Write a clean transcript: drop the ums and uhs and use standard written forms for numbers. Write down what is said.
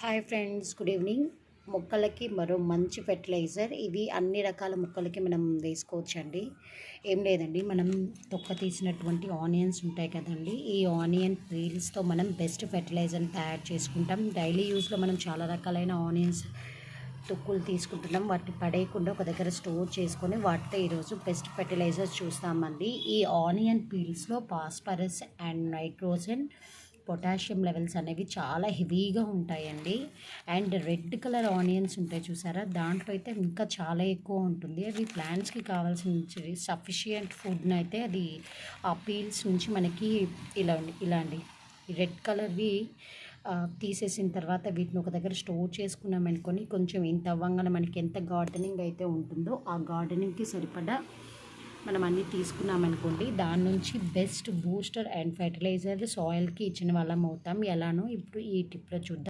Hi friends, good evening. మొక్కలకి మరో మంచి ఫెర్టిలైజర్. ఇవి అన్ని రకాల మొక్కలకి మనం వేసుకోవచ్చండి. ఏం లేదండి, మనం తొక్క తీసినటువంటి ఆనియన్స్ ఉంటాయి కదండి, ఈ ఆనియన్ పీల్స్తో మనం బెస్ట్ ఫెర్టిలైజర్ని తయారు చేసుకుంటాం. డైలీ యూస్లో మనం చాలా రకాలైన ఆనియన్స్ తొక్కులు తీసుకుంటున్నాం. వాటిని పడేయకుండా ఒక దగ్గర స్టోర్ చేసుకొని వాటితో ఈరోజు బెస్ట్ ఫెర్టిలైజర్స్ చూస్తామండి. ఈ ఆనియన్ పీల్స్లో phosphorus and nitrogen, potassium levels అనేవి చాలా హెవీగా ఉంటాయండి. అండ్ రెడ్ కలర్ ఆనియన్స్ ఉంటాయి చూసారా, దాంట్లో అయితే ఇంకా చాలా ఎక్కువ ఉంటుంది. అవి ప్లాంట్స్కి కావాల్సిన సఫిషియంట్ ఫుడ్ని అయితే అది ఆ పీల్స్ నుంచి మనకి ఇలాంటి రెడ్ కలర్వి తీసేసిన తర్వాత వీటిని ఒక దగ్గర స్టోర్ చేసుకున్నాం అనుకొని, కొంచెం ఇంత అవ్వంగానే మనకి ఎంత గార్డెనింగ్ అయితే ఉంటుందో ఆ గార్డెనింగ్కి సరిపడా మనం అన్నీ తీసుకున్నామనుకోండి, దాని నుంచి బెస్ట్ బూస్టర్ అండ్ ఫెర్టిలైజర్ సాయిల్కి ఇచ్చిన వాళ్ళం అవుతాం. ఎలానో ఇప్పుడు ఈ టిప్లో చూద్దాం.